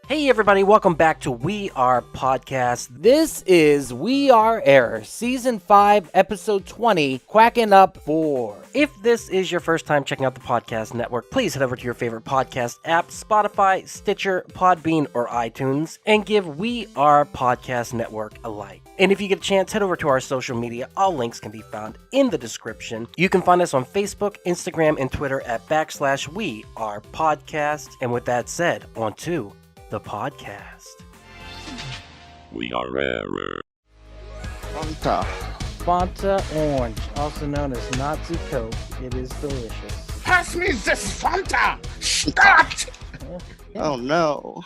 Hey everybody, welcome back to We Are Podcast. This is We Are Air, Season 5, Episode 20, Quacking Up 4. If this is your first time checking out the podcast network, please head over to your favorite podcast app, Spotify, Stitcher, Podbean, or iTunes, and give We Are Podcast Network a like. And if you get a chance, head over to our social media. All links can be found in the description. You can find us on Facebook, Instagram, and Twitter at /We Are Podcast. And with that said, on to the podcast. We are Error. Fanta Orange, also known as Nazi Coke. It is delicious. Pass me this Fanta! Start! Oh no.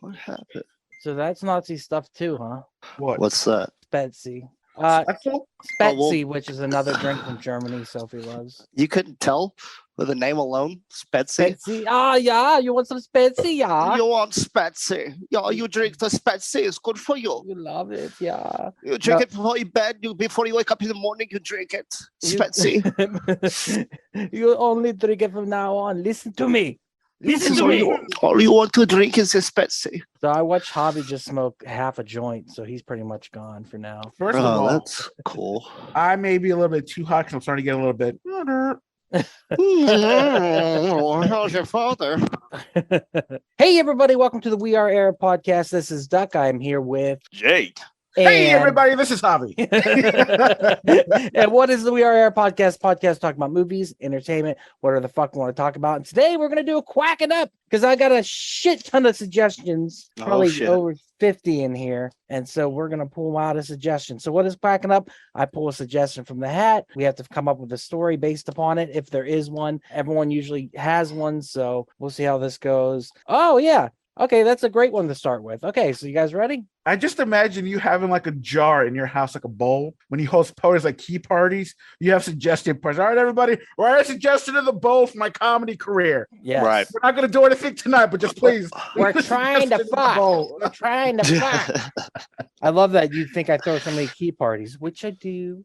What happened? So that's Nazi stuff too, huh? What's that? Spetsy. Spetzel? Spetsy, which is another drink from Germany Sophie loves. You couldn't tell with the name alone? Spetsy? Spetsy? Ah, yeah. You want some Spetsy? Yeah. You want Spetsy? Yeah, you drink the Spetsy. It's good for you. You love it, yeah. You drink it before you bed. Before you wake up in the morning, you drink it. Spetsy. You only drink it from now on. Listen to me. Listen to me. All you want to drink is a Spetsy. So I watched Javi just smoke half a joint, so he's pretty much gone for now. First of all, that's cool. I may be a little bit too hot because I'm starting to get a little bit. How's your father? Hey, everybody. Welcome to the We Are Air podcast. This is Duck. I'm here with Jake. Hey, everybody. This is Javi. And what is the We Are Air podcast? Podcast talking about movies, entertainment, whatever the fuck we want to talk about. And today we're going to do a Quacking Up because I got a shit ton of suggestions, probably over 50 in here. And so we're going to pull out a suggestion. So what is Quacking Up? I pull a suggestion from the hat. We have to come up with a story based upon it. If there is one, everyone usually has one. So we'll see how this goes. Oh, yeah. Okay, that's a great one to start with. Okay, so you guys ready? I just imagine you having like a jar in your house, like a bowl. When you host parties, like key parties, you have suggested parties. All right, everybody, write a suggestion in the bowl for my comedy career. Yeah, Right. We're not going to do anything tonight, but just please. We're trying to fuck. We're trying to fuck. I love that you think I throw so many key parties, which I do.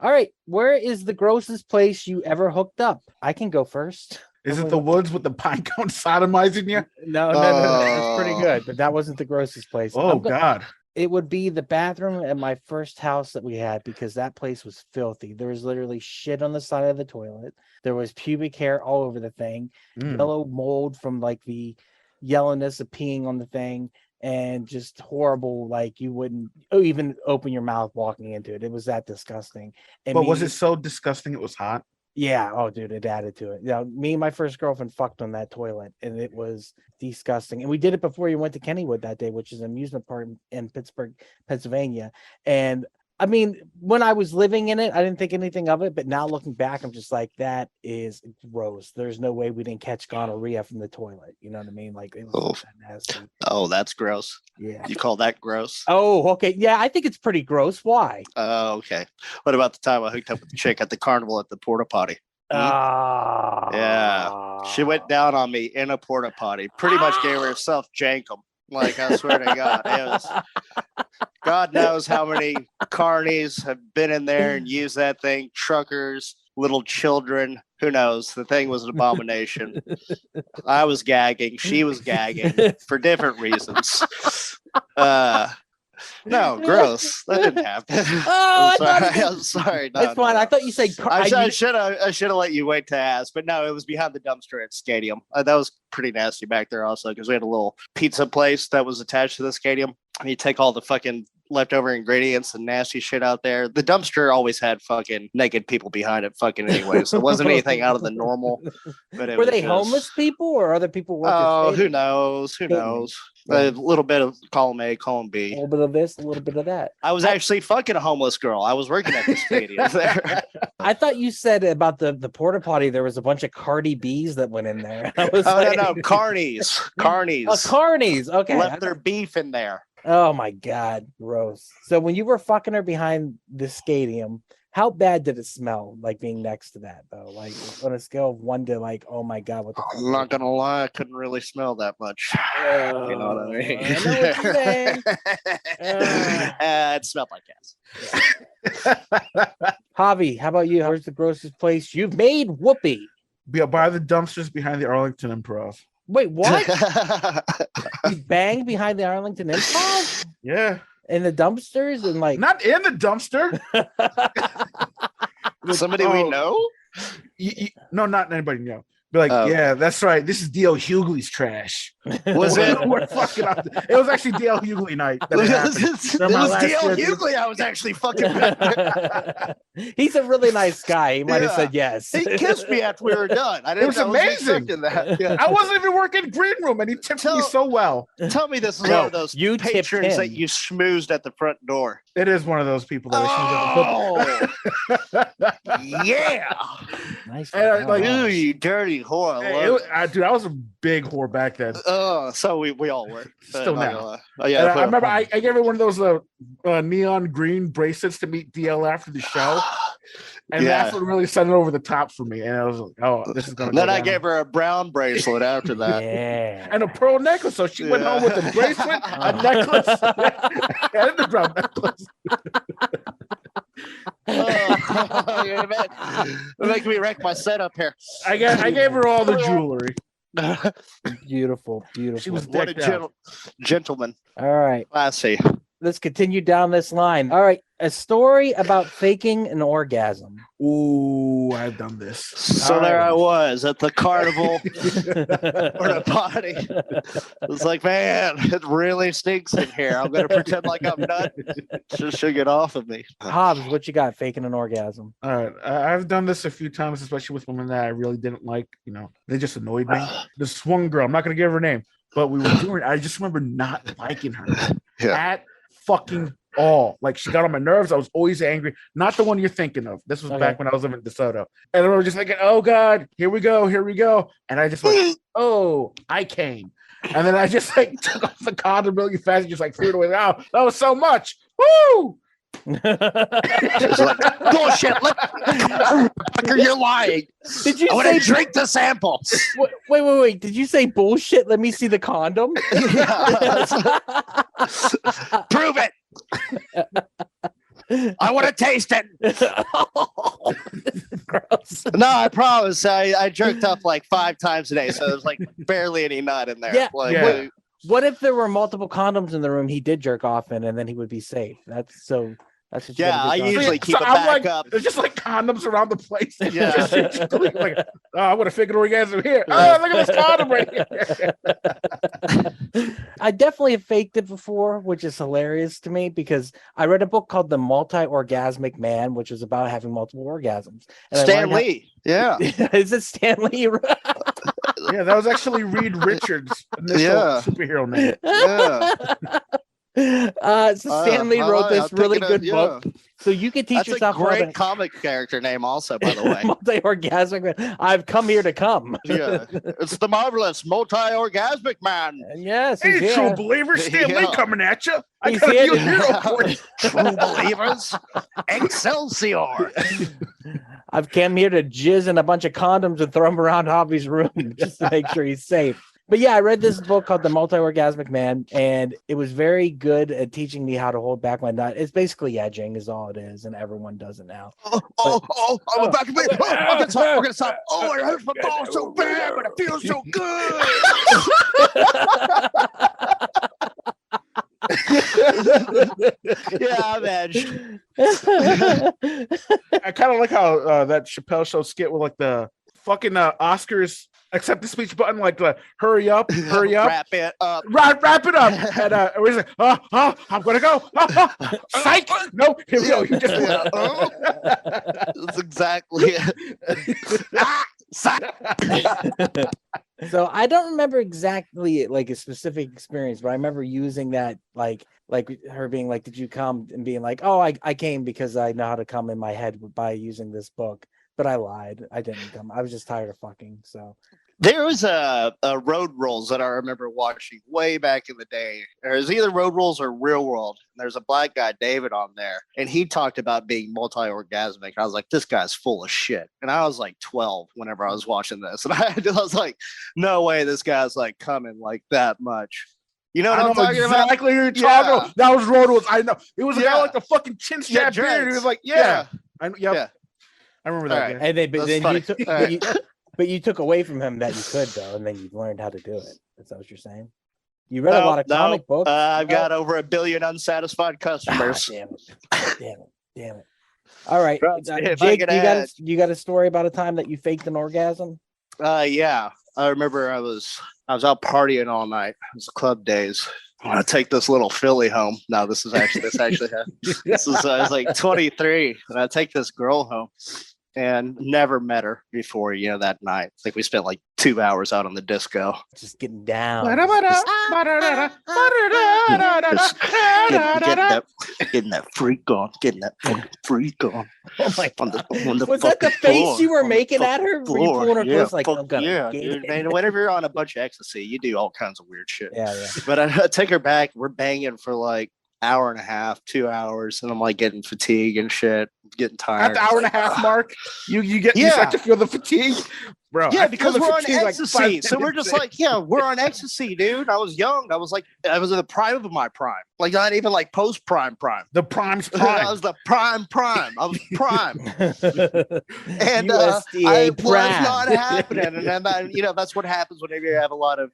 All right, where is the grossest place you ever hooked up? I can go first. Is it the woods with the pine cone sodomizing you? No. That's pretty good, but that wasn't the grossest place. Oh, God. It would be the bathroom at my first house that we had because that place was filthy. There was literally shit on the side of the toilet. There was pubic hair all over the thing, yellow mold from like the yellowness of peeing on the thing, and just horrible. Like you wouldn't even open your mouth walking into it. It was that disgusting. And But was it so disgusting it was hot? Yeah. Oh, dude, it added to it. Yeah, me and my first girlfriend fucked on that toilet, and it was disgusting. And we did it before you went to Kennywood that day, which is an amusement park in Pittsburgh, Pennsylvania. And I mean, when I was living in it, I didn't think anything of it. But now looking back, I'm just like, that is gross. There's no way we didn't catch gonorrhea from the toilet. You know what I mean? Like, it was that nasty. Oh, that's gross. Yeah. You call that gross? Oh, okay. Yeah, I think it's pretty gross. Why? Oh, okay. What about the time I hooked up with the chick at the carnival at the porta potty? Yeah. She went down on me in a porta potty. Pretty much gave herself jankum. Like, I swear to God. It was, God knows how many carnies have been in there and used that thing. Truckers, little children. Who knows? The thing was an abomination. I was gagging. She was gagging for different reasons. No, gross. That didn't happen. Oh, I'm sorry. No, it's fine. no. I thought you said I should have let you wait to ask, but no, it was behind the dumpster at Stadium. That was pretty nasty back there also because we had a little pizza place that was attached to the stadium. And you take all the fucking leftover ingredients and nasty shit out there. The dumpster always had fucking naked people behind it fucking anyway, so it wasn't anything out of the normal. But were they homeless people or other people working? Oh, who knows? Who knows? A little bit of column A, column B. A little bit of this, a little bit of that. I was actually fucking a homeless girl. I was working at the stadium there. I thought you said about the porta potty there was a bunch of Cardi B's that went in there. I was no, carnies. Carnies. Oh, carnies. Okay. Left their beef in there. Oh my God, gross. So when you were fucking her behind the stadium, how bad did it smell? Like being next to that though, like on a scale of 1 to like, oh my God, what the fuck? I'm not gonna lie, I couldn't really smell that much. You know what I mean? I know what you're saying. It smelled like gas. Javi, how about you? Where's the grossest place you've made whoopee? By the dumpsters behind the Arlington Improv. Wait, what? You banged behind the Arlington Improv Yeah. in the dumpsters and like Not in the dumpster. Somebody we know? No, not anybody know. Be like, yeah, that's right. This is D.L. Hughley's trash. Was it? We're fucking up. It was actually D.L. Hughley night. That It happened. was During my last D.L. year- Hughley. I was actually fucking. he's a really nice guy. He might have Yeah. said yes. He kissed me after we were done. I didn't. was I wasn't amazing. expecting that. Yeah. I wasn't even working green room, and he tipped me so well. Tell me this is No, one of those you tipped patrons him. that you schmoozed at the front door. It is one of those people that Yeah. Nice. And, like, Ooh, you dirty whore. I love it. dude, I was a big whore back then. So we all were. Still Not now. gonna lie. Oh, And yeah. I remember I gave her one of those neon green bracelets to meet DL after the show. And Yeah. that's what really sent it over the top for me. And I was like, oh, this is going to Then go I down. gave her a brown bracelet after that. Yeah. And a pearl necklace. So she went Yeah. home with a bracelet, a necklace, and a brown necklace. You're making me wreck my setup here. I gave her all the jewelry. Beautiful. She was What a decked out. gentleman. All right. Classy. Let's continue down this line. All right. A story about faking an orgasm. Ooh, I've done this. So there I was at the carnival or the party. I was like, man, it really stinks in here. I'm gonna pretend like I'm not. Just should get off of me. Hobbs, what you got? Faking an orgasm. All right. I've done this a few times, especially with women that I really didn't like. You know, they just annoyed me. This one girl, I'm not going to give her name, but we were doing, I just remember not liking her at fucking all. Like, she got on my nerves. I was always angry. Not the one you're thinking of. This was back when I was living in DeSoto. And I was just thinking, oh God, here we go. And I just like, oh, I came. And then I just like took off the condom really fast and just like threw it away. Oh, that was so much. Woo! Just like, bullshit. You're lying. Did you I want say to drink the sample. wait? Did you say bullshit? Let me see the condom. Prove it. I want to taste it. Gross. No, I promise. I jerked up like 5 times a day, so there's like barely any nut in there. Yeah. Like, Yeah. What if there were multiple condoms in the room he did jerk off in, and then he would be safe? That's what you Yeah, gotta I do, John. usually keep So it I'm back like, up. there's just like condoms around the place. Yeah. Like, oh, I would have figured orgasm here. Oh, look at this condom right here. I definitely have faked it before, which is hilarious to me because I read a book called The Multi-Orgasmic Man, which is about having multiple orgasms. And I Stan learned Lee. Yeah. Is it Stan Lee? Yeah, that was actually Reed Richards' initial superhero name. Yeah. So Stan Lee wrote this really good book. So you can teach That's yourself a great comic character name also, by the way. multi-orgasmic man. I've come here to come. Yeah. It's the marvelous multi-orgasmic man. Yes, Hey, he's true here. believer, Stan Lee Yeah. coming at you. I He's got a here. new hero for you. True believers. Excelsior. I've come here to jizz in a bunch of condoms and throw them around Hobby's room just to make sure he's safe. But yeah, I read this book called The Multi-Orgasmic Man, and it was very good at teaching me how to hold back my nut. It's basically edging is all it is, and everyone does it now. I'm about to be. I'm gonna stop. Oh, it hurts my balls so bad, but it feels so good. Yeah, I'm edged. I kind of like how that Chappelle Show skit with like the fucking Oscars accept the speech button, like hurry up. Wrap it up. Wrap it up. And we're like, I'm gonna go. Psych. No, here we go. You just That's exactly it. So I don't remember exactly like a specific experience, but I remember using that like her being like, "Did you come?" and being like, "Oh, I came because I know how to come in my head by using this book." But I lied. I didn't come. I was just tired of fucking. So There was a Road Rules that I remember watching way back in the day. It was either Road Rules or Real World. There's a black guy, David, on there, and he talked about being multi-orgasmic. I was like, this guy's full of shit. And I was like 12 whenever I was watching this, and I was like, no way, this guy's like coming like that much. You know what I I'm know talking about? exactly who you're talking about. That was Road Rules. I know. It was a guy Yeah. like the fucking chin strap beard. He dreads. was like, Yeah. I remember that. Yeah. guy. I remember All that. right. guy. and then That's then funny. you took All right. But you took away from him that you could though, and then you learned how to do it. That's what you're saying. You read a lot of comic books. I've got over 1 billion unsatisfied customers. Damn it. All right, Jake, you got a story about a time that you faked an orgasm? Yeah. I remember I was out partying all night. It was club days. I take this little filly home. No, this actually I was like 23, and I take this girl home, and never met her before. That night. Like we spent like 2 hours out on the disco, just getting down, getting that freak on, getting that fucking freak on. Oh my God. Was that the face you were making at her? Were you pulling her close like, I'm gonna dude, man, whenever you're on a bunch of ecstasy, you do all kinds of weird shit. Yeah. But I take her back. We're banging for like hour and a half, 2 hours, and I'm like getting fatigue and shit, getting tired. At the hour and a half mark, you start to feel the fatigue, bro. Yeah, because we're on ecstasy, so we're just like, we're on ecstasy, dude. I was young. I was in the prime of my prime, like not even like post prime. The prime's prime. I was the prime. I was prime, and USDA it was not happening. And then that's what happens whenever you have a lot of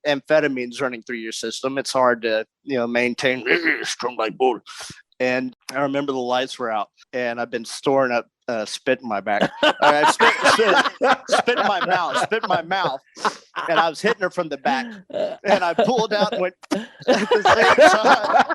amphetamines running through your system. It's hard to maintain strong like bull. And I remember the lights were out, and I've been storing up spit in my back. Spit in my mouth, and I was hitting her from the back, and I pulled out and went at the same time.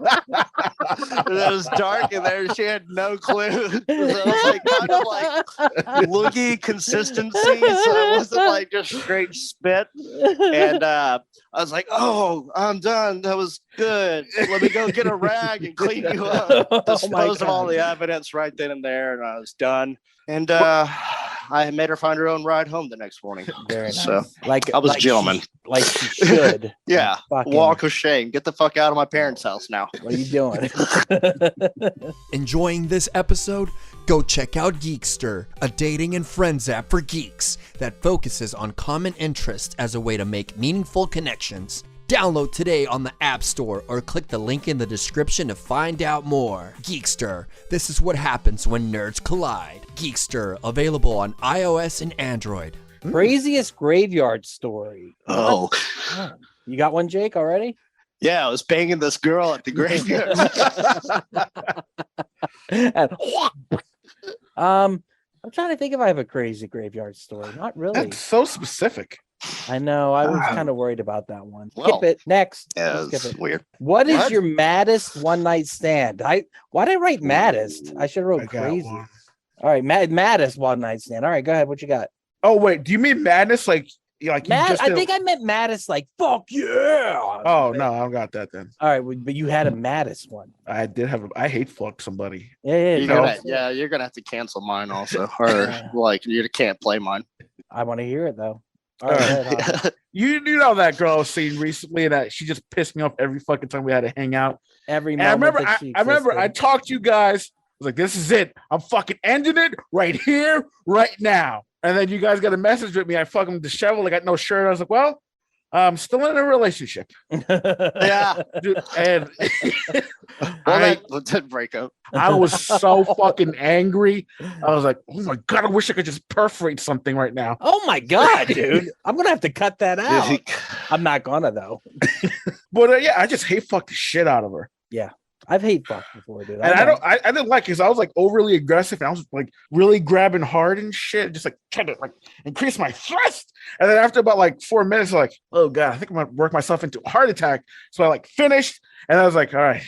And it was dark in there. She had no clue. So it was like kind of like looky consistency, so it wasn't like just straight spit. And I was like, "Oh, I'm done. That was good. Let me go get a rag and clean you up." Disposed of all the evidence right then and there, and I was done. And I made her find her own ride home the next morning. Very nice. So I was a gentleman. Like she should. Yeah. Walk of shame. Get the fuck out of my parents' house now. What are you doing? Enjoying this episode? Go check out Geekster, a dating and friends app for geeks that focuses on common interests as a way to make meaningful connections. Download today on the App Store or click the link in the description to find out more. Geekster, this is what happens when nerds collide. Geekster, available on iOS and Android. Craziest graveyard story. Oh. You got one, Jake, already? Yeah, I was banging this girl at the graveyard. I'm trying to think if I have a crazy graveyard story. Not really. That's so specific. I know. I was kind of worried about that one. Well, skip it. Next. Yeah, skip it. Weird. What is your maddest one night stand? Why did I write maddest? I should have wrote crazy. All right, maddest one night stand. All right, go ahead. What you got? Oh wait, do you mean madness like Mad? I think I meant maddest like fuck yeah. Oh no, I don't got that then. All right, but you had a maddest one. I did have. I hate fuck somebody. Yeah. You're gonna have to cancel mine also, or like you can't play mine. I want to hear it though. All right, you know that girl I was seeing recently, and that she just pissed me off every fucking time we had to hang out. Every moment. I remember I talked to you guys. I was like, this is it. I'm fucking ending it right here, right now. And then you guys got a message with me. I fucking disheveled. I got no shirt. I was like, well, I'm still in a relationship. Yeah. Dude, and that did break up. I was so fucking angry. I was like, oh my God, I wish I could just perforate something right now. Oh my God, dude. I'm going to have to cut that out. I'm not gonna though. But yeah, I just hate fuck the shit out of her. Yeah. I've hate fucked before, dude. And I didn't like it because I was like overly aggressive and I was like really grabbing hard and shit, just like trying to like increase my thrust. And then after about like 4 minutes, I'm like, oh God, I think I'm gonna work myself into a heart attack. So I like finished and I was like, all right,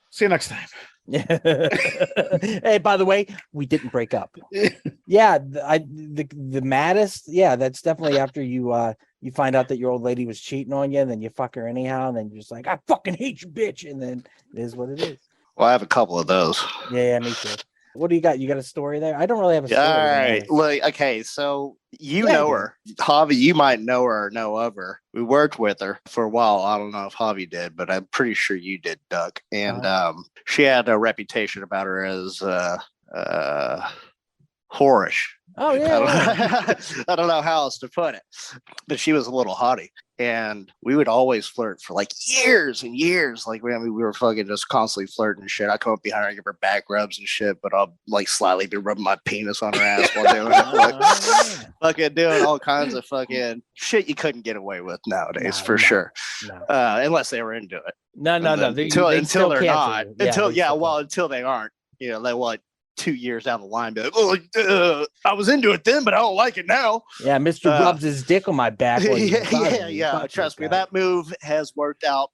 see you next time. Hey, by the way, we didn't break up. Yeah, the maddest. Yeah, that's definitely after you find out that your old lady was cheating on you, and then you fuck her anyhow, and then you're just like, I fucking hate you, bitch, and then it is what it is. Well, I have a couple of those. Yeah, me too. What do you got? You got a story there? I don't really have a story. All right. Look, okay, so you know her. Javi, you might know her or know of her. We worked with her for a while. I don't know if Javi did, but I'm pretty sure you did, Duck. And she had a reputation about her as whorish. Oh yeah. I don't know how else to put it, but she was a little hottie, and we would always flirt for like years and years. Like we were fucking just constantly flirting and shit. I come up behind her and give her back rubs and shit, but I'll like slightly be rubbing my penis on her ass while doing it. Like, fucking doing all kinds of fucking shit you couldn't get away with nowadays for sure, unless they were into it. No. Until they're not. Until they aren't. You know, like what? 2 years down the line, be like, I was into it then, but I don't like it now. Yeah, Mr. rubs his dick on my back. Yeah. Trust me, that move has worked out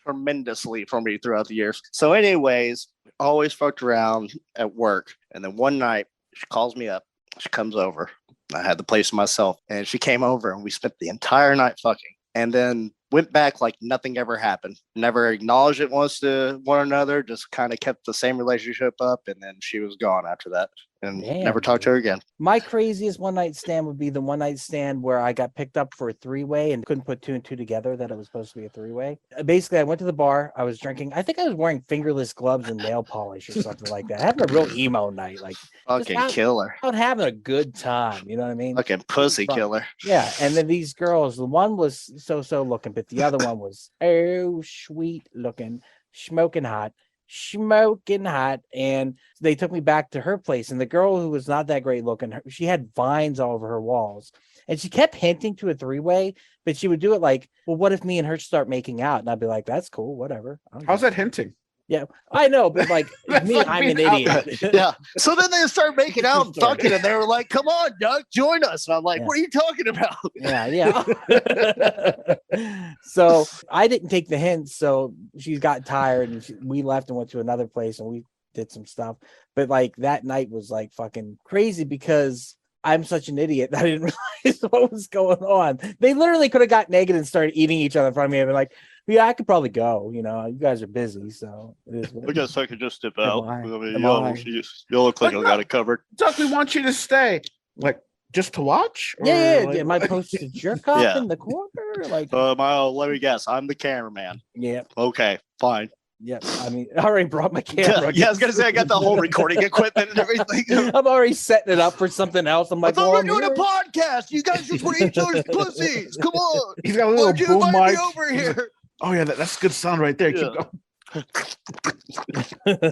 tremendously for me throughout the years. So, anyways, always fucked around at work, and then one night she calls me up. She comes over. I had the place to myself, and she came over, and we spent the entire night fucking, and then went back like nothing ever happened. Never acknowledged it once to one another, just kind of kept the same relationship up, and then she was gone after that, and never talked to her again. My craziest one night stand would be the one night stand where I got picked up for a three-way and couldn't put two and two together that it was supposed to be a three-way. Basically, I went to the bar, I was drinking. I think I was wearing fingerless gloves and nail polish or something like that. Having a real emo night, like fucking killer. Out having a good time, you know what I mean? Fucking pussy killer. Yeah, and then these girls, the one was so looking, but the other one was sweet looking, smoking hot, and they took me back to her place, and the girl who was not that great looking, she had vines all over her walls, and she kept hinting to a three-way, but she would do it like, well, what if me and her start making out? And I'd be like, that's cool, whatever. How's that hinting? Yeah, I know, but like me, I'm an idiot. Yeah. So then they start making out and fucking, and they were like, "Come on, Doug, join us." And I'm like, "What are you talking about?" Yeah. So I didn't take the hint, so she got tired, and we left and went to another place, and we did some stuff. But like that night was like fucking crazy because I'm such an idiot that I didn't realize what was going on. They literally could have got naked and started eating each other in front of me and been like, yeah, I could probably go. You know, you guys are busy, so it is. I guess I could just dip out. You look like I got it covered. Doug, we want you to stay. Like, just to watch? Yeah. Am I supposed to jerk off in the corner? Like, let me guess. I'm the cameraman. Yeah. Okay, fine. Yeah, I mean, I already brought my camera. Yeah, I was gonna say I got the whole recording equipment and everything. I'm already setting it up for something else. I'm like, we're doing a podcast. You guys just want each other's pussies. Come on. He's got a little boom mic over here. Oh yeah, that's good sound right there. Yeah. Keep going.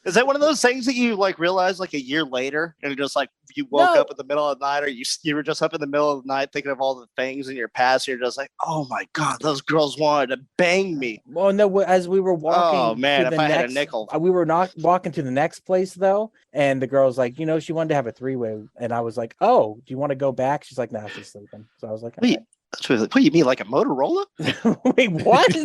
Is that one of those things that you like realize like a year later, and just like you woke up in the middle of the night, or you were just up in the middle of the night thinking of all the things in your past, and you're just like, oh my god, those girls wanted to bang me. Well, no, as we were walking, oh man, if I had a nickel, we were not walking to the next place though, and the girl's like, you know, she wanted to have a three-way, and I was like, oh, do you want to go back? She's like, nah, she's sleeping. So I was like, wait, what do you mean, like a Motorola? Wait, what?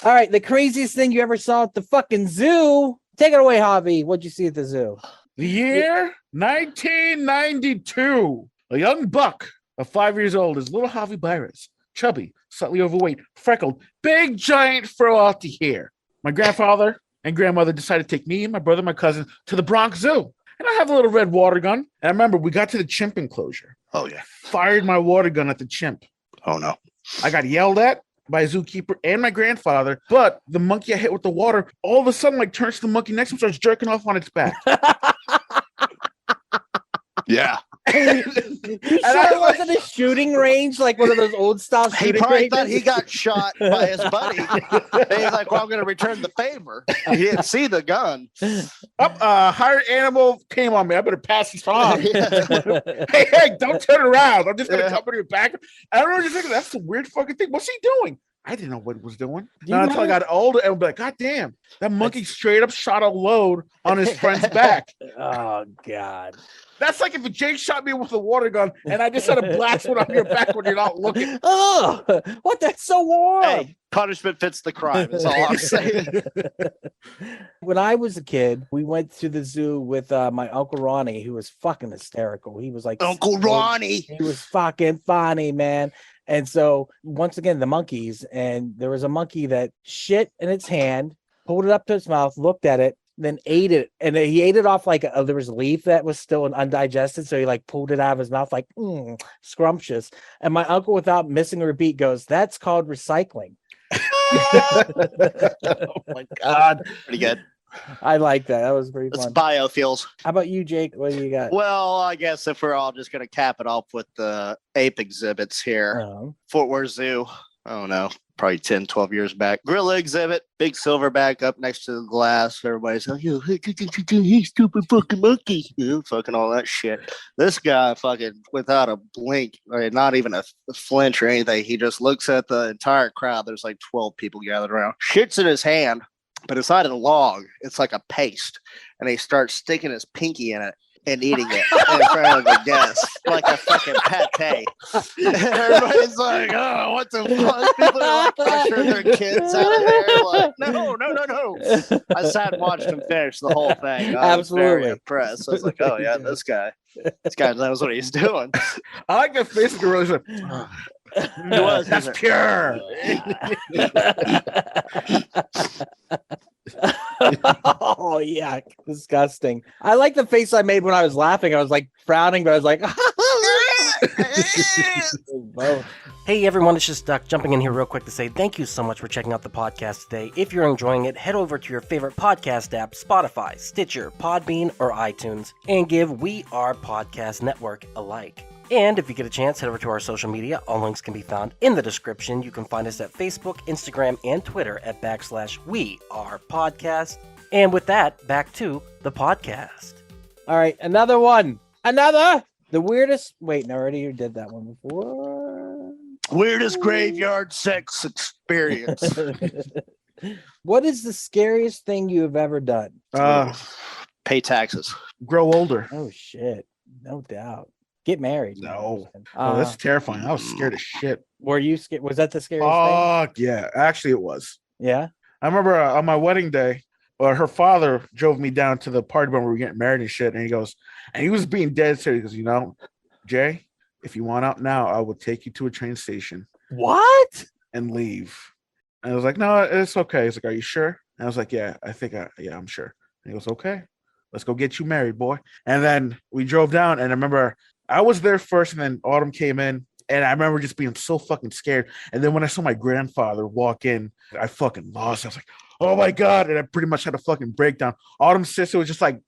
All right, the craziest thing you ever saw at the fucking zoo. Take it away, Javi. What'd you see at the zoo? The year 1992. A young buck of 5 years old is little Javi Byres. Chubby, slightly overweight, freckled, big giant fro out the hair. My grandfather and grandmother decided to take me and my brother and my cousin to the Bronx Zoo. And I have a little red water gun. And I remember we got to the chimp enclosure. Oh, yeah. Fired my water gun at the chimp. Oh, no. I got yelled at by a zookeeper and my grandfather, but the monkey I hit with the water all of a sudden like turns to the monkey next to him, starts jerking off on its back. Yeah. You sure it wasn't a shooting range, like one of those old style shooting He probably ranges? thought he got shot by his buddy. And he's like, well, I'm going to return the favor. He didn't see the gun. Hired animal came on me. I better pass this on. Hey, don't turn around. I'm just going to come in your back. I don't know what you're thinking. That's the weird fucking thing. What's he doing? I didn't know what he was doing. Not until I got older and be like, God damn, that monkey straight up shot a load on his friend's back. Oh, God. That's like if a Jake shot me with a water gun and I just had a blast one on your back when you're not looking. Oh, what? That's so warm. Hey, punishment fits the crime. That's all I'm saying. When I was a kid, we went to the zoo with my Uncle Ronnie, who was fucking hysterical. He was like, Uncle Ronnie. He was fucking funny, man. And so once again, the monkeys, and there was a monkey that shit in its hand, pulled it up to its mouth, looked at it, then ate it, and he ate it off like there was a leaf that was still undigested, so he like pulled it out of his mouth like scrumptious. And my uncle, without missing a beat, goes, "That's called recycling." Oh my god, pretty good. I like that. That was pretty It's fun. biofuels. How about you, Jake? What do you got? Well, I guess if we're all just going to cap it off with the ape exhibits here, Fort Worth Zoo, I don't know, probably 10, 12 years back. Gorilla exhibit, big silverback up next to the glass. Everybody's like, you stupid fucking monkey. Fucking all that shit. This guy fucking, without a blink, not even a flinch or anything, he just looks at the entire crowd. There's like 12 people gathered around. Shit's in his hand, but it's not in a log. It's like a paste. And he starts sticking his pinky in it and eating it in front of the guests like a fucking pate. And everybody's like, oh, what the fuck? People are like pressuring their kids out of there. Like, no. I sat and watched him finish the whole thing. I was very impressed. I was like, oh yeah, this guy knows what he's doing. I like the face of Gorilla. That's pure. Oh yeah, disgusting. I like the face I made when I was laughing. I was like frowning, but I was like, hey everyone, it's just Duck jumping in here real quick to say thank you so much for checking out the podcast today. If you're enjoying it, head over to your favorite podcast app, Spotify, Stitcher, Podbean, or iTunes, and give We Are Podcast Network a like. And if you get a chance, head over to our social media. All links can be found in the description. You can find us at Facebook, Instagram, and Twitter at /We Are Podcast. And with that, back to the podcast. All right, another one. The weirdest. Wait, no, I already did that one before. Weirdest graveyard sex experience. What is the scariest thing you have ever done? Pay taxes. Grow older. Oh shit, no doubt. Get married. No. That's terrifying. I was scared as shit. Were you scared? Was that the scariest thing? Oh, yeah. Actually, it was. Yeah? I remember on my wedding day, her father drove me down to the party when we were getting married and shit. And he was being dead serious. He goes, Jay, if you want out now, I will take you to a train station. What? And leave. And I was like, no, it's okay. He's like, are you sure? And I was like, yeah, I'm sure. And he goes, okay, let's go get you married, boy. And then we drove down, and I remember I was there first, and then Autumn came in, and I remember just being so fucking scared. And then when I saw my grandfather walk in, I fucking lost. I was like, oh my God. And I pretty much had a fucking breakdown. Autumn's sister was just like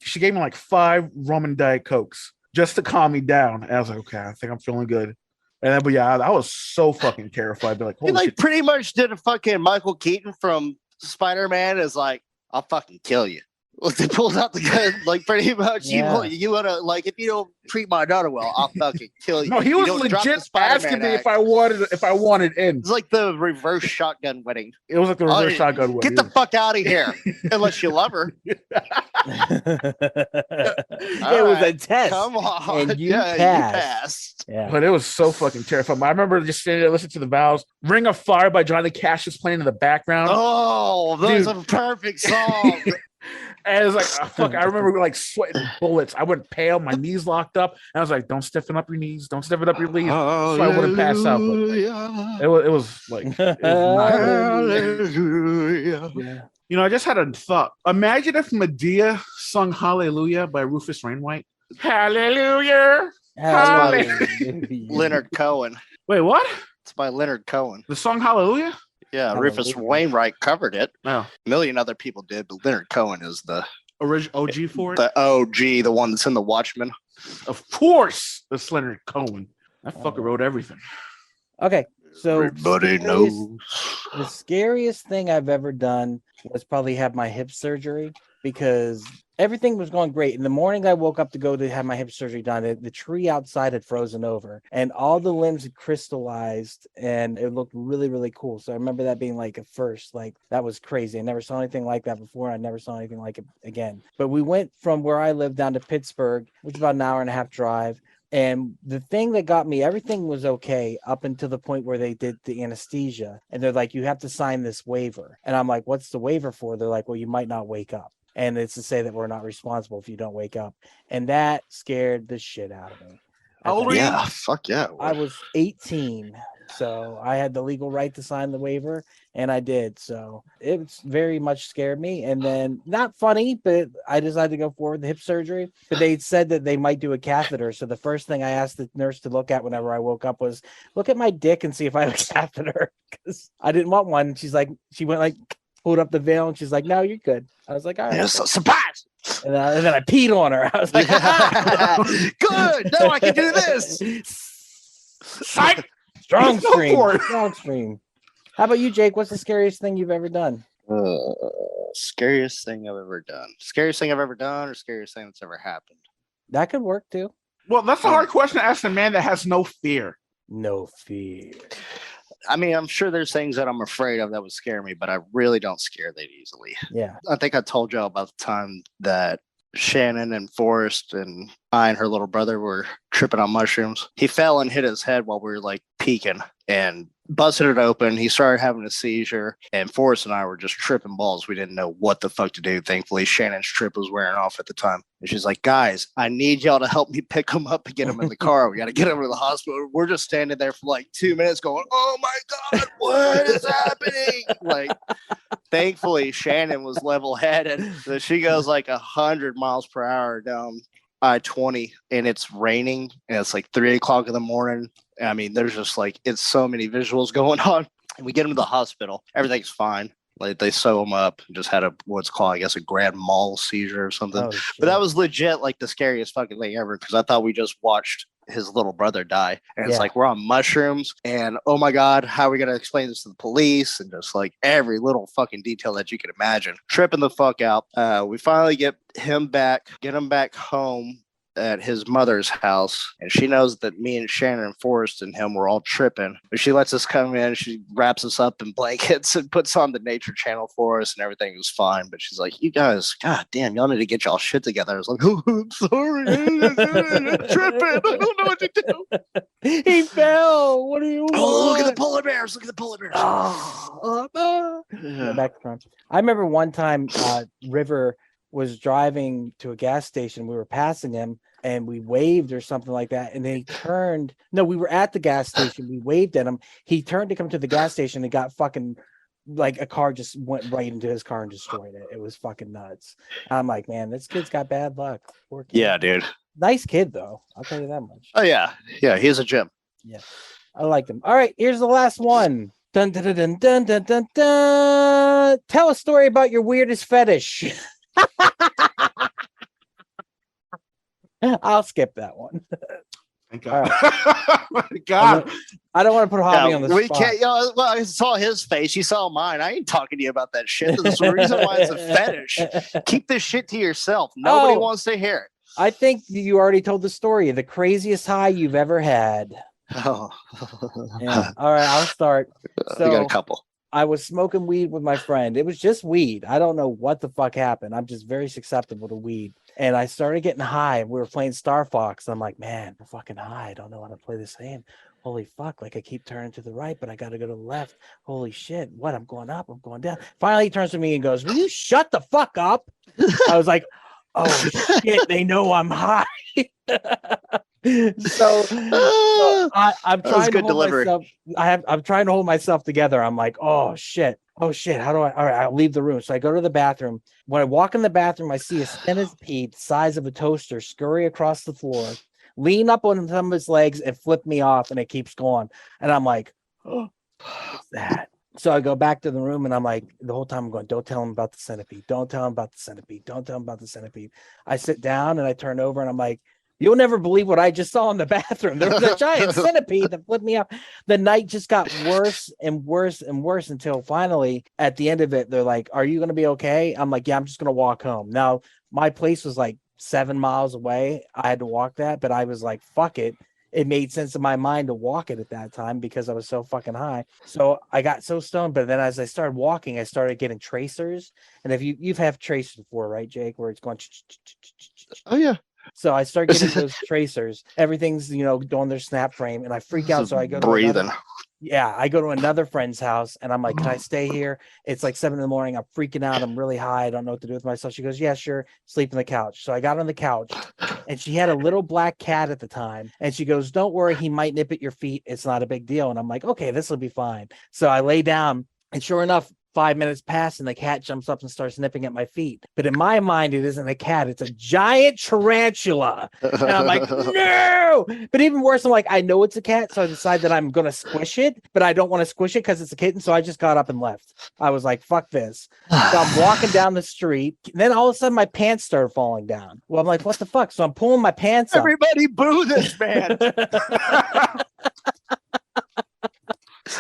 she gave me like 5 rum and Diet Cokes just to calm me down. And I was like, okay, I think I'm feeling good. And then, but yeah, I was so fucking terrified. Like, holy shit. Pretty much did a fucking Michael Keaton from Spider-Man is like, I'll fucking kill you. Well, they pulled out the gun, like pretty much. Yeah. You want to, like, if you don't treat my daughter well, I'll fucking kill you. No, he was legit asking me if I wanted in. It's like the reverse shotgun wedding. It was like the reverse shotgun wedding. Get the fuck out of here, unless you love her. It was a test. Come on, and you passed. Yeah, but it was so fucking terrifying. I remember just standing there listening to the Vows. "Ring of Fire" by Johnny Cash was playing in the background. Oh, that was a perfect song. And it was like, fuck, I remember like sweating bullets. I went pale, my knees locked up. And I was like, don't stiffen up your knees. Don't stiffen up your knees. So I wouldn't pass out. But it was like, it was yeah. I just had a thought. Imagine if Medea sung Hallelujah by Rufus Wainwright. Hallelujah. Hallelujah. Leonard Cohen. Wait, what? It's by Leonard Cohen. The song Hallelujah? Yeah, Rufus Wainwright covered it. No. A million other people did, but Leonard Cohen is the original OG for it. The OG, the one that's in The Watchmen. Of course, that's Leonard Cohen. That fucker wrote everything. Okay, so everybody knows. The scariest thing I've ever done was probably have my hip surgery, because everything was going great. In the morning, I woke up to go to have my hip surgery done. The tree outside had frozen over, and all the limbs had crystallized, and it looked really, really cool. So I remember that being like a first. Like, that was crazy. I never saw anything like that before. I never saw anything like it again. But we went from where I lived down to Pittsburgh, which is about an hour and a half drive. And the thing that got me, everything was okay up until the point where they did the anesthesia. And they're like, you have to sign this waiver. And I'm like, what's the waiver for? They're like, well, you might not wake up. And it's to say that we're not responsible if you don't wake up. And that scared the shit out of me. How old were you? Yeah, fuck yeah. I was 18. So I had the legal right to sign the waiver, and I did. So it very much scared me. And then, not funny, but I decided to go forward with the hip surgery. But they said that they might do a catheter. So the first thing I asked the nurse to look at whenever I woke up was, look at my dick and see if I have a catheter. Because I didn't want one. She went like, pulled up the veil, and she's like, "No, you're good." I was like, "All right." Yeah, surprise! And then I peed on her. I was like, Good. Now I can do this. Psych! Strong stream. Strong stream. How about you, Jake? What's the scariest thing you've ever done? Scariest thing I've ever done. Scariest thing I've ever done, or scariest thing that's ever happened? That could work too. Well, that's a hard question to ask a man that has no fear. No fear. I mean, I'm sure there's things that I'm afraid of that would scare me, but I really don't scare that easily. Yeah. I think I told y'all about the time that Shannon and Forrest and I and her little brother were tripping on mushrooms. He fell and hit his head while we were like peeking and busted it open. He started having a seizure, and Forrest and I were just tripping balls. We didn't know what the fuck to do. Thankfully, Shannon's trip was wearing off at the time. And she's like, guys, I need y'all to help me pick him up and get him in the car. We got to get him to the hospital. We're just standing there for like 2 minutes going, oh my God, what is happening? Like, thankfully, Shannon was level headed. So she goes like 100 miles per hour down I-20, and it's raining, and it's like 3 o'clock in the morning. I mean, there's just like, it's so many visuals going on. And we get him to the hospital. Everything's fine. Like, they sew him up and just had what's called, I guess, a grand mal seizure or something. Oh, but that was legit like the scariest fucking thing ever, because I thought we just watched his little brother die. And it's like, we're on mushrooms, and oh my God, how are we going to explain this to the police? And just like every little fucking detail that you can imagine. Tripping the fuck out. We finally get him back home at his mother's house, and she knows that me and Shannon and Forrest and him were all tripping, but she lets us come in. She wraps us up in blankets and puts on the Nature Channel for us, and everything was fine. But she's like, you guys, god damn, y'all need to get y'all shit together. I was like, oh, I'm sorry, I'm tripping, I don't know what to do. He fell. What do you want? Oh, look at the polar bears. Yeah, back to front. I remember one time River was driving to a gas station. We were passing him, and we waved or something like that. And then he turned. No, we were at the gas station. We waved at him. He turned to come to the gas station and got fucking, like, a car just went right into his car and destroyed it. It was fucking nuts. I'm like, man, this kid's got bad luck. Poor kid. Yeah, dude. Nice kid, though. I'll tell you that much. Oh, yeah. Yeah, he's a gem. Yeah. I like him. All right, here's the last one. Dun, dun, dun, dun, dun, dun, dun, dun. Tell a story about your weirdest fetish. I'll skip that one. Thank God. Right. My God. I don't want to put Javi on the we spot. can't. Well, I saw his face. You saw mine. I ain't talking to you about that shit. There's a reason why it's a fetish. Keep this shit to yourself. Nobody wants to hear it. I think you already told the story. The craziest high you've ever had. Oh. Yeah. All right, I'll start. We got a couple. I was smoking weed with my friend. It was just weed. I don't know what the fuck happened. I'm just very susceptible to weed. And I started getting high. We were playing Star Fox. I'm like, man, I'm fucking high. I don't know how to play this game. Holy fuck. Like, I keep turning to the right, but I got to go to the left. Holy shit. What? I'm going up. I'm going down. Finally, he turns to me and goes, will you shut the fuck up? I was like, oh shit. They know I'm high. So I'm trying to hold myself. I'm trying to hold myself together. I'm like, oh shit. How do I? All right, I'll leave the room. So I go to the bathroom. When I walk in the bathroom, I see a centipede the size of a toaster scurry across the floor, lean up on some of his legs, and flip me off, and it keeps going. And I'm like, oh, what's that? So I go back to the room, and I'm like, the whole time I'm going, don't tell him about the centipede. Don't tell him about the centipede. Don't tell him about the centipede. I sit down and I turn over, and I'm like, you'll never believe what I just saw in the bathroom. There was a giant centipede that flipped me off. The night just got worse and worse and worse until finally, at the end of it, they're like, are you going to be okay? I'm like, yeah, I'm just going to walk home. Now, my place was like 7 miles away. I had to walk that, but I was like, fuck it. It made sense in my mind to walk it at that time because I was so fucking high. So I got so stoned, but then as I started walking, I started getting tracers. And if you've had tracers before, right, Jake, where it's going. Oh, yeah. So I start getting those tracers. Everything's, doing their snap frame, and I freak out. So I go to breathing. I go to another friend's house, and I'm like, can I stay here? It's like 7 a.m. I'm freaking out. I'm really high. I don't know what to do with myself. She goes, yeah, sure. Sleep on the couch. So I got on the couch, and she had a little black cat at the time. And she goes, don't worry. He might nip at your feet. It's not a big deal. And I'm like, okay, this will be fine. So I lay down, and sure enough, 5 minutes pass and the cat jumps up and starts nipping at my feet. But in my mind, it isn't a cat, it's a giant tarantula. And I'm like, no. But even worse, I'm like, I know it's a cat, so I decide that I'm gonna squish it, but I don't want to squish it because it's a kitten. So I just got up and left. I was like, fuck this. So I'm walking down the street, and then all of a sudden my pants started falling down. Well, I'm like, what the fuck? So I'm pulling my pants up. Everybody boo this man.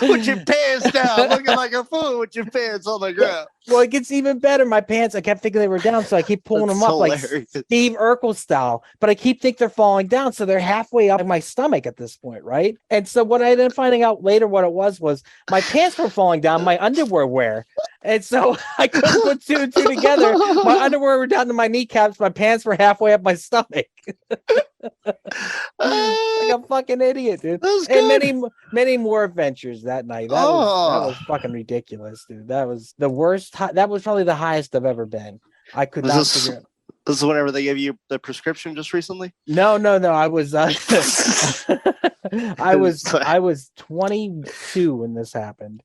With your pants down, looking like a fool with your pants on the ground. Well, it gets even better. My pants, I kept thinking they were down, so I keep pulling them up hilarious. Like Steve Urkel style. But I keep thinking they're falling down, so they're halfway up my stomach at this point, right? And so what I ended up finding out later what it was my pants were falling down, my underwear wear. And so I couldn't put two and two together. My underwear were down to my kneecaps. My pants were halfway up my stomach. Like a fucking idiot, dude. And many more adventures that night. That was fucking ridiculous, dude. That was the worst. That was probably the highest I've ever been. I could not figure out. This is whenever they gave you the prescription just recently? No. I was I was 22 when this happened.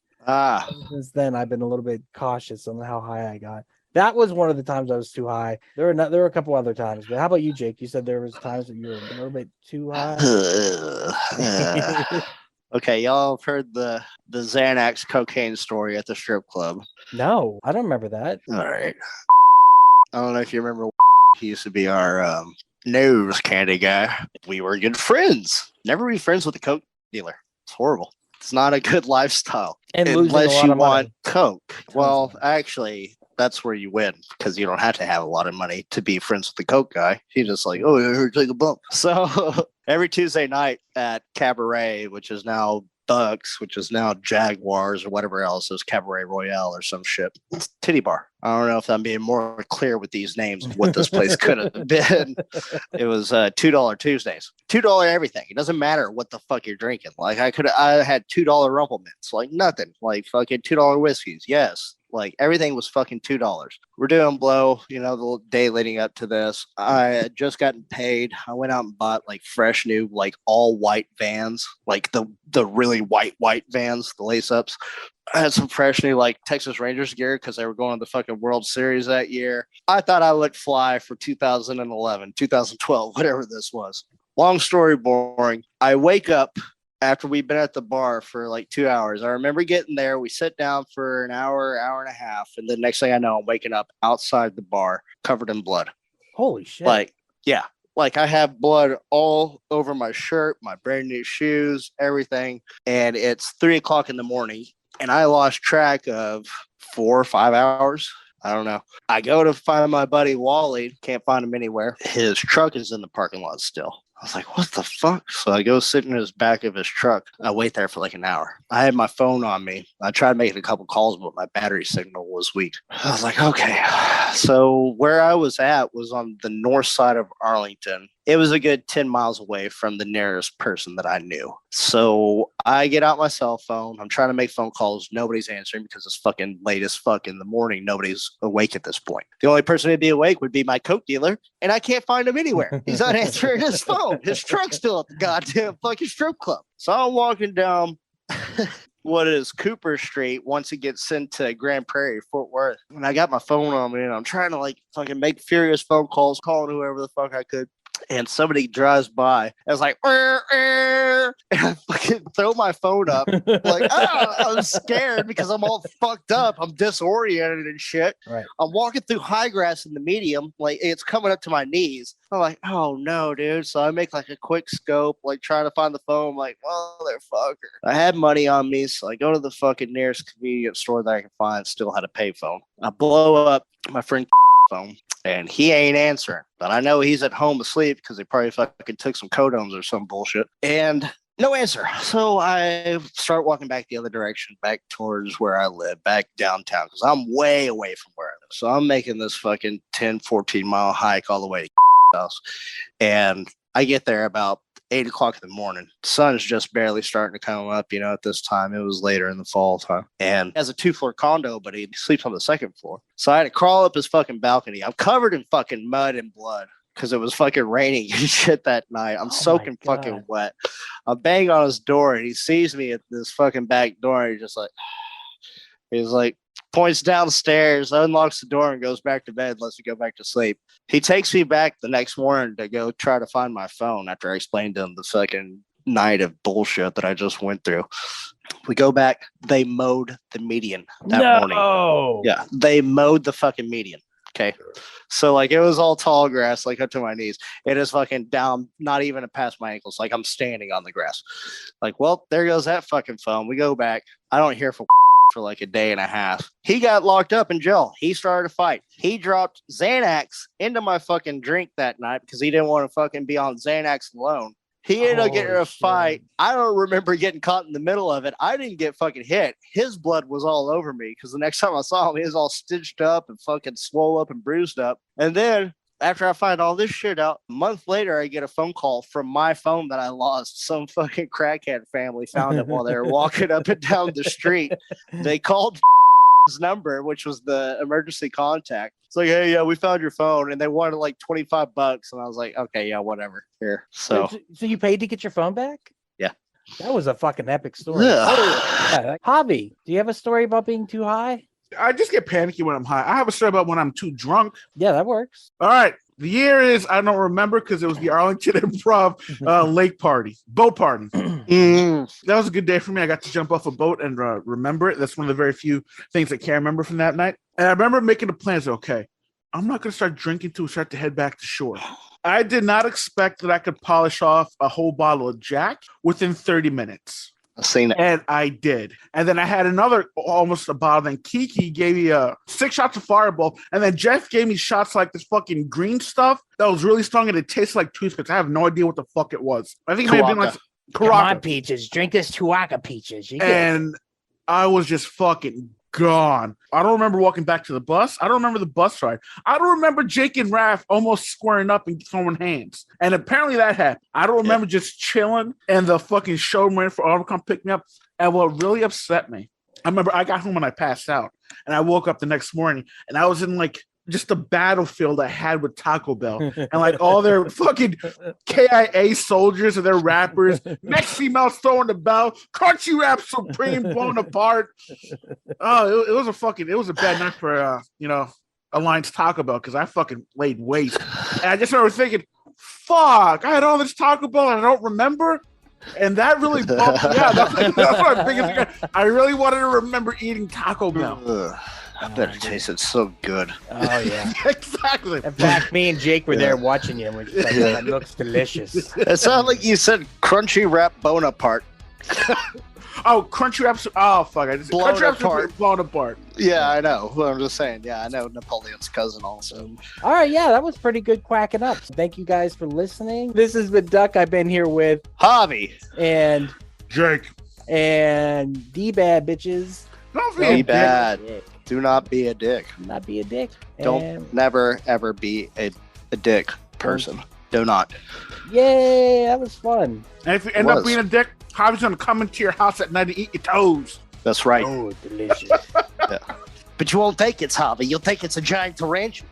Since then, I've been a little bit cautious on how high I got. That was one of the times I was too high. There were a couple other times, but how about you, Jake? You said there was times that you were a little bit too high. Okay, y'all have heard the Xanax cocaine story at the strip club. No, I don't remember that. All right. I don't know if you remember. He used to be our nose candy guy. We were good friends. Never be friends with a coke dealer. It's horrible. It's not a good lifestyle. And unless you want coke. Well, actually, that's where you win because you don't have to have a lot of money to be friends with the coke guy. He's just like, oh, here, take a bump. So every Tuesday night at Cabaret, which is now Bucks, which is now Jaguars or whatever else, is Cabaret Royale or some shit. It's titty bar. I don't know if I'm being more clear with these names of what this place could have been. It was $2 Tuesdays. $2 everything. It doesn't matter what the fuck you're drinking. Like I had $2 Rumplemans. Like nothing. Like fucking $2 whiskeys. Yes. Like everything was fucking $2. We're doing blow, the day leading up to this. I had just gotten paid. I went out and bought like fresh new, like all white Vans, like the really white Vans, the lace ups. I had some fresh new like Texas Rangers gear because they were going to the fucking World Series that year. I thought I looked fly for 2011, 2012, whatever this was. Long story boring. I wake up after we've been at the bar for like 2 hours. I remember getting there. We sit down for an hour and a half. And the next thing I know, I'm waking up outside the bar covered in blood. Holy shit. Like, yeah. Like I have blood all over my shirt, my brand new shoes, everything. And it's 3:00 in the morning. And I lost track of 4 or 5 hours. I don't know. I go to find my buddy Wally. Can't find him anywhere. His truck is in the parking lot still. I was like, what the fuck? So I go sit in his back of his truck. I wait there for like an hour. I had my phone on me. I tried making a couple calls, but my battery signal was weak. I was like, okay. So where I was at was on the north side of Arlington. It was a good 10 miles away from the nearest person that I knew. So I get out my cell phone. I'm trying to make phone calls. Nobody's answering because it's fucking late as fuck in the morning. Nobody's awake at this point. The only person who'd be awake would be my coke dealer, and I can't find him anywhere. He's not answering his phone. His truck's still at the goddamn fucking strip club. So I'm walking down what is Cooper Street once it gets into Grand Prairie, Fort Worth. And I got my phone on me, and I'm trying to like fucking make furious phone calls, calling whoever the fuck I could. And somebody drives by. I was like, and I fucking throw my phone up. Like, I'm scared because I'm all fucked up. I'm disoriented and shit. Right. I'm walking through high grass in the medium. Like, it's coming up to my knees. I'm like, oh no, dude. So I make like a quick scope, like trying to find the phone. I'm like, motherfucker. I had money on me. So I go to the fucking nearest convenience store that I can find. Still had a payphone. I blow up my friend phone. And he ain't answering. But I know he's at home asleep because he probably fucking took some codones or some bullshit. And no answer. So I start walking back the other direction, back towards where I live, back downtown, because I'm way away from where I live. So I'm making this fucking 10, 14-mile hike all the way to house. And I get there about 8:00 in the morning. The sun's just barely starting to come up, at this time. It was later in the fall time. And has a 2-floor condo, but he sleeps on the 2nd floor. So I had to crawl up his fucking balcony. I'm covered in fucking mud and blood because it was fucking raining and shit that night. I'm soaking fucking wet. I'm banging on his door and he sees me at this fucking back door and he's like, points downstairs, unlocks the door, and goes back to bed, lets me go back to sleep. He takes me back the next morning to go try to find my phone after I explained to him the fucking night of bullshit that I just went through. We go back. They mowed the median that morning. Yeah, they mowed the fucking median. Okay. So like it was all tall grass, like up to my knees. It is fucking down, not even past my ankles. Like I'm standing on the grass. Like, well, there goes that fucking phone. We go back. I don't hear for like a day and a half. He got locked up in jail. He started a fight. He dropped Xanax into my fucking drink that night because he didn't want to fucking be on Xanax alone. He ended up getting in a fight. I don't remember getting caught in the middle of it. I didn't get fucking hit. His blood was all over me because the next time I saw him, he was all stitched up and fucking swole up and bruised up. And then after I find all this shit out, a month later, I get a phone call from my phone that I lost. Some fucking crackhead family found it while they were walking up and down the street. They called his number, which was the emergency contact. It's like, hey, yeah, we found your phone, and they wanted like $25, and I was like, okay, yeah, whatever. Here, so you paid to get your phone back? Yeah, that was a fucking epic story. Yeah. Javi, do you have a story about being too high? I just get panicky when I'm high. I have a story about when I'm too drunk. Yeah, that works. All right. The year is, I don't remember because it was the Arlington Improv lake party, boat party. That was a good day for me. I got to jump off a boat and remember it. That's one of the very few things I can remember from that night. And I remember making the plans. Okay, I'm not going to start drinking till we start to head back to shore. I did not expect that I could polish off a whole bottle of Jack within 30 minutes. I've seen it. And I did. And then I had another almost a bottle. Then Kiki gave me 6 shots of Fireball. And then Jeff gave me shots like this fucking green stuff that was really strong and it tasted like toothpicks. I have no idea what the fuck it was. I think it may have been like Come on, Peaches. Drink this Tuaca, Peaches. And I was just fucking gone. I don't remember walking back to the bus. I don't remember the bus ride. I don't remember Jake and Raph almost squaring up and throwing hands. And apparently that happened. I don't remember just chilling and the fucking showman for Auto come pick me up. And what really upset me, I remember I got home and I passed out. And I woke up the next morning and I was in like just the battlefield I had with Taco Bell and like all their fucking KIA soldiers and their rappers, Mexi Mouse throwing the bell, Crunchy Rap Supreme blown apart. Oh, it was a bad night for Alliance Taco Bell because I fucking laid waste. And I just remember thinking, fuck, I had all this Taco Bell and I don't remember. And that really bumped me out. That's my biggest thing. I really wanted to remember eating Taco Bell. I bet it tasted so good. Oh, yeah. Exactly. In fact, me and Jake were there watching you. And we're just like, that looks delicious. It sounded like you said Crunchy Wrap Bonaparte. Oh, Crunchy Wraps. Oh, fuck. Crunchy Wraps are blown apart. Yeah, I know. I'm just saying. Yeah, I know Napoleon's cousin also. All right. Yeah, that was pretty good quacking up. So thank you guys for listening. This has been Duck. I've been here with Javi. And Jake. And D-Bad, bitches. Don't be bad. Do not be a dick. Not be a dick. Don't never, ever be a dick person. Do not. Yay, that was fun. And if you end up being a dick, Javi's going to come into your house at night and eat your toes. That's right. Oh, delicious. Yeah. But you won't think it's Javi. You'll think it's a giant tarantula.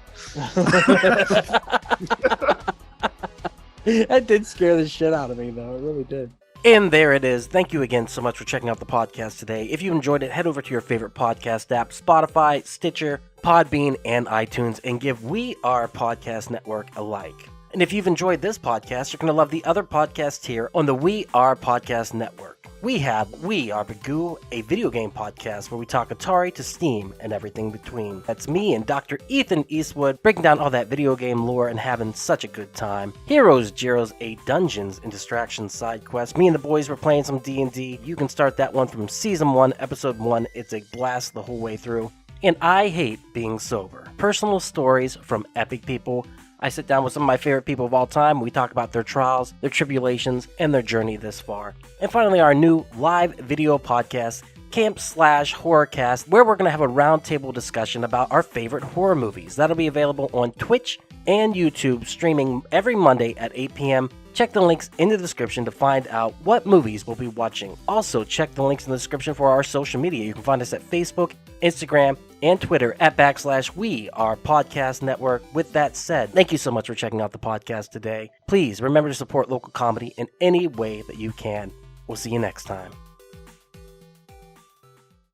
That did scare the shit out of me, though. It really did. And there it is. Thank you again so much for checking out the podcast today. If you enjoyed it, head over to your favorite podcast app, Spotify, Stitcher, Podbean, and iTunes, and give We Are Podcast Network a like. And if you've enjoyed this podcast, you're going to love the other podcasts here on the We Are Podcast Network. We have We Are Bagu, a video game podcast where we talk Atari to Steam and everything between. That's me and Dr. Ethan Eastwood breaking down all that video game lore and having such a good time. Heroes, Gyros, a Dungeons and Distractions side quest. Me and the boys were playing some D&D. You can start that one from Season 1, Episode 1. It's a blast the whole way through. And I Hate Being Sober. Personal stories from epic people. I sit down with some of my favorite people of all time. We talk about their trials, their tribulations, and their journey this far. And finally, our new live video podcast, Camp Slash Horrorcast, where we're going to have a roundtable discussion about our favorite horror movies. That'll be available on Twitch and YouTube, streaming every Monday at 8 p.m. Check the links in the description to find out what movies we'll be watching. Also, check the links in the description for our social media. You can find us at Facebook, Instagram, and Twitter at /We Are Podcast Network. With that said, thank you so much for checking out the podcast today. Please remember to support local comedy in any way that you can. We'll see you next time.